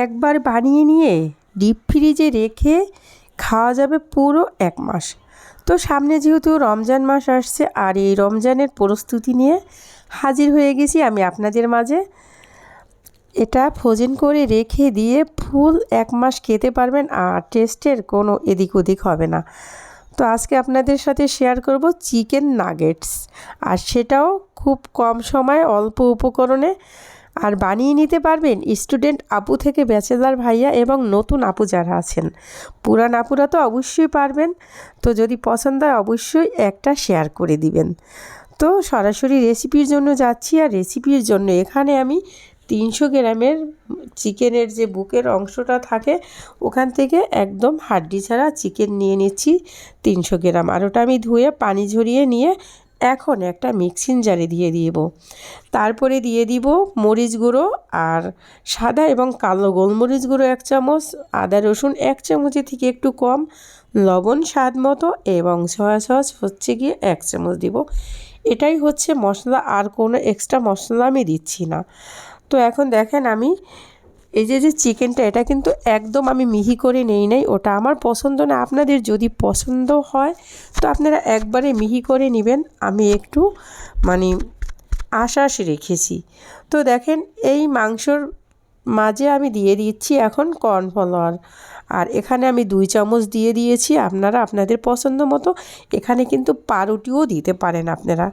একবার বানিয়ে নিয়ে ডিপ ফ্রিজে রেখে খাওয়া যাবে পুরো 1 মাস। তো সামনে যেহেতু রমজান মাস আসছে, আর এই রমজানের প্রস্তুতি নিয়ে হাজির হয়ে গেছি আমি আপনাদের মাঝে। এটা ফ্রোজেন করে রেখে দিয়ে ফুল 1 মাস খেতে পারবেন, আর টেস্টের কোনো এদিক ওদিক হবে না। তো আজকে আপনাদের সাথে শেয়ার করব চিকেন নাগেটস, আর সেটাও খুব কম সময়ে অল্প উপকরণে। আর বানিয়ে নিতে পারবেন স্টুডেন্ট আপু থেকে ব্যাচেলার ভাইয়া এবং নতুন আপু যারা আছেন। পুরান আপুরা তো অবশ্যই পারবেন। তো যদি পছন্দ হয় অবশ্যই একটা শেয়ার করে দিবেন। তো সরাসরি রেসিপির জন্য যাচ্ছি। আর রেসিপির জন্য এখানে আমি 300 গ্রামের চিকেনের যে বুকের অংশটা থাকে ওখান থেকে একদম হাড্ডি ছাড়া চিকেন নিয়ে নিচ্ছি 300 গ্রাম। আর ওটা আমি ধুয়ে পানি ঝরিয়ে নিয়ে এখন একটা মিক্সিং জারে দিয়ে দিব। তারপরে দিয়ে দিব মরিচ গুঁড়ো আর সাদা এবং কালো গোলমরিচ গুঁড়ো 1 চামচ, আদা রসুন 1 চামচের থেকে একটু কম, লবণ স্বাদ মতো এবং সয়া সস হচ্ছে গিয়ে 1 চামচ দিব। এটাই হচ্ছে মশলা, আর কোনো এক্সট্রা মশলা আমি দিচ্ছি না। তো এখন দেখেন আমি এই যে চিকেনটা, এটা কিন্তু একদম আমি মিহি করে নেই নাই, ওটা আমার পছন্দ না। আপনাদের যদি পছন্দ হয় তো আপনারা একবারে মিহি করে নেবেন। আমি একটু মানে আশ্বাস রেখেছি। তো দেখেন এই মাংসর মাঝে আমি দিয়ে দিচ্ছি এখন কর্নফ্লাওয়ার, আর এখানে আমি 2 চামচ দিয়ে দিয়েছি। আপনারা আপনাদের পছন্দ মতো এখানে কিন্তু পাউরুটিও দিতে পারেন আপনারা,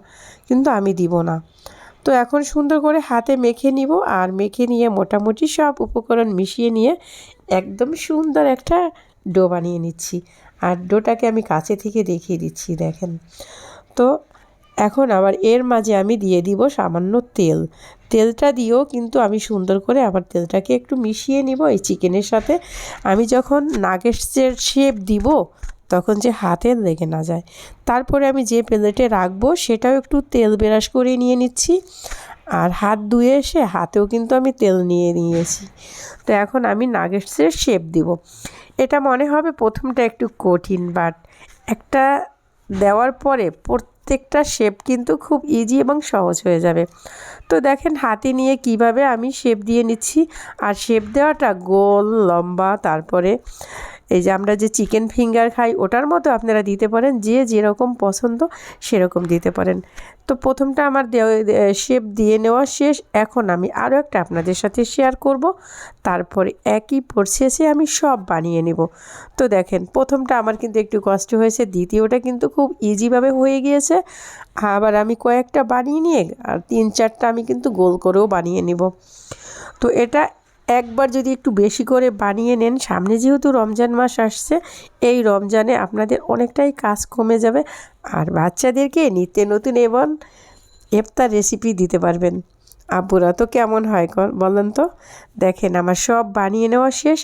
কিন্তু আমি দিব না। তো এখন সুন্দর করে হাতে মেখে নিব, আর মেখে নিয়ে মোটামুটি সব উপকরণ মিশিয়ে নিয়ে একদম সুন্দর একটা ডো বানিয়ে নিচ্ছি। আর ডোটাকে আমি কাছে থেকে দেখিয়ে দিচ্ছি দেখেন। তো এখন আবার এর মাঝে আমি দিয়ে দিব সামান্য তেল। তেলটা দিয়েও কিন্তু আমি সুন্দর করে আবার তেলটাকে একটু মিশিয়ে নিব এই চিকেনের সাথে। আমি যখন নাগেটসের শেপ দিব তখন যে হাতে লেগে না যায়। তারপরে আমি যে প্লেটে রাখবো সেটাও একটু তেল ব্রাশ করে নিয়ে নিচ্ছি, আর হাত ধুয়ে এসে হাতেও কিন্তু আমি তেল নিয়ে নিয়েছি। তো এখন আমি নাগেটসের শেপ দিব। এটা মনে হবে প্রথমটা একটু কঠিন, বাট একটা দেওয়ার পরে প্রত্যেকটা শেপ কিন্তু খুব ইজি এবং সহজ হয়ে যাবে। তো দেখেন হাতে নিয়ে কিভাবে আমি শেপ দিয়ে নিচ্ছি। আর শেপ দেওয়াটা গোল, লম্বা, তারপরে এই যে আমরা যে চিকেন ফিঙ্গার খাই ওটার মতো আপনারা দিতে পারেন, যে যেরকম পছন্দ সেরকম দিতে পারেন। তো প্রথমটা আমার শেপ দিয়ে নেওয়া শেষ। এখন আমি আরও একটা আপনাদের সাথে শেয়ার করব, তারপরে একই প্রসেসে আমি সব বানিয়ে নেব। তো দেখেন প্রথমটা আমার কিন্তু একটু কষ্ট হয়েছে, দ্বিতীয়টা কিন্তু খুব ইজিভাবে হয়ে গিয়েছে। আবার আমি কয়েকটা বানিয়ে নিয়ে আর 3-4টা আমি কিন্তু গোল করেও বানিয়ে নেব। তো এটা একবার যদি একটু বেশি করে বানিয়ে নেন, সামনে যেহেতু রমজান মাস আসছে, এই রমজানে আপনাদের অনেকটাই কাজ কমে যাবে, আর বাচ্চাদেরকে নিত্য নতুন এবং ইফতার রেসিপি দিতে পারবেন। আব্বুরা তো কেমন হয় বলেন তো। দেখেন আমার সব বানিয়ে নেওয়া শেষ।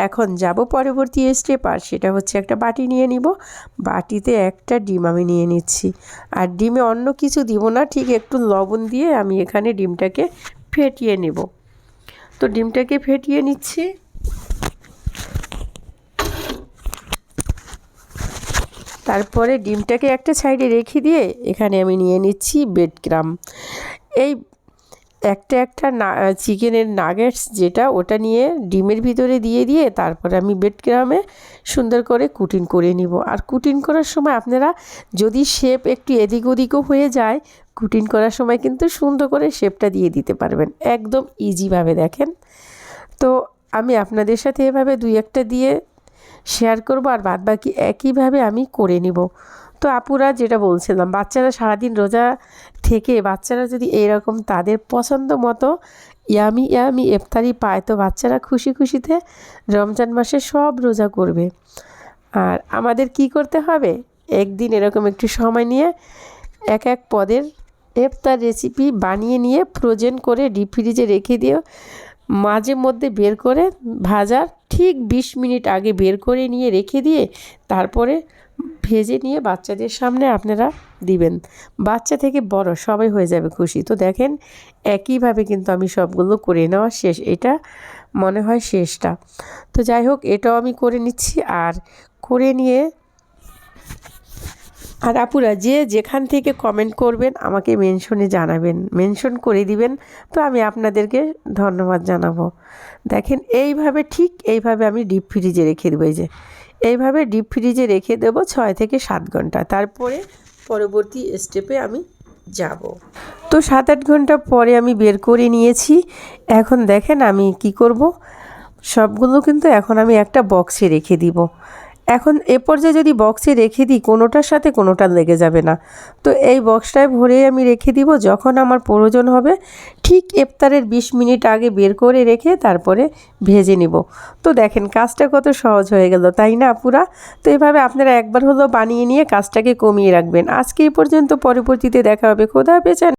এখন যাব পরবর্তী স্টেপ, আর সেটা হচ্ছে একটা বাটি নিয়ে নিব। বাটিতে একটা ডিম আমি নিয়ে নিচ্ছি, আর ডিমে অন্য কিছু দিব না, ঠিক একটু লবণ দিয়ে আমি এখানে ডিমটাকে ফেটিয়ে নেব। তো ডিমটাকে ফেটিয়ে নিচ্ছি। তারপরে ডিমটাকে একটা সাইডে রেখে দিয়ে এখানে আমি নিয়ে নিচ্ছি ব্রেড ক্রাম্ব। এই একটা চিকেনের নাগেটস যেটা, ওটা নিয়ে ডিমের ভিতরে দিয়ে তারপরে আমি ব্রেড ক্রাম্বে সুন্দর করে কুটিং করে নিব। আর কুটিং করার সময় আপনারা যদি শেপ একটু এদিক ওদিকও হয়ে যায়, কুটিং করার সময় কিন্তু সুন্দর করে শেপটা দিয়ে দিতে পারবেন একদম ইজিভাবে। দেখেন তো আমি আপনাদের সাথে এভাবে 2-1টা দিয়ে শেয়ার করব, আর বাদবাকি একইভাবে আমি করে নিব। তো আপুরা যেটা বলছিলাম, বাচ্চারা সারাদিন রোজা থেকে বাচ্চারা যদি এরকম তাদের পছন্দ মতো ইয়ামি ইয়ামি ইফতারি পায়, তো বাচ্চারা খুশি খুশিতে রমজান মাসে সব রোজা করবে। আর আমাদের কি করতে হবে, একদিন এরকম একটু সময় নিয়ে এক পদের ইফতার রেসিপি বানিয়ে নিয়ে ফ্রোজেন করে ডিপ ফ্রিজে রেখে দিও। মাঝে মধ্যে বের করে ভাজার ঠিক 20 মিনিট আগে বের করে নিয়ে রেখে দিয়ে তারপরে ভেজে নিয়ে বাচ্চাদের সামনে আপনারা দিবেন। বাচ্চা থেকে বড় সবাই হয়ে যাবে খুশি। তো দেখেন একইভাবে কিন্তু আমি সবগুলো করে নেওয়া শেষ। এটা মনে হয় শেষটা। তো যাই হোক, এটাও আমি করে নিচ্ছি। আর করে নিয়ে আর আপুরা যে যেখান থেকে কমেন্ট করবেন আমাকে মেনশনে জানাবেন, মেনশন করে দিবেন, তো আমি আপনাদেরকে ধন্যবাদ জানাবো। দেখেন এইভাবে, ঠিক এইভাবে আমি ডিপ ফ্রিজে রেখে দেবো। এই যে এইভাবে ডিপ ফ্রিজে রেখে দেবো 6 থেকে 7 ঘন্টা। তারপরে পরবর্তী স্টেপে আমি যাব। তো 7-8 ঘন্টা পরে আমি বের করে নিয়েছি। এখন দেখেন আমি কি করব, সবগুলো কিন্তু এখন আমি একটা বক্সে রেখে দিব। এখন এ পর্যায়ে যদি বক্সে রেখে দিই কোনোটার সাথে কোনোটা লেগে যাবে না। তো এই বক্সটায় ভরে আমি রেখে দিব, যখন আমার প্রয়োজন হবে ঠিক ইফতারের 20 মিনিট আগে বের করে রেখে তারপরে ভেজে নিব। তো দেখেন কাজটা কত সহজ হয়ে গেল, তাই না আপুরা? তো এভাবে আপনারা একবার হলেও বানিয়ে নিয়ে কাজটাকে কমিয়ে রাখবেন। আজকে এই পর্যন্ত, পরবর্তীতে দেখা হবে। খোদা হাফেজ।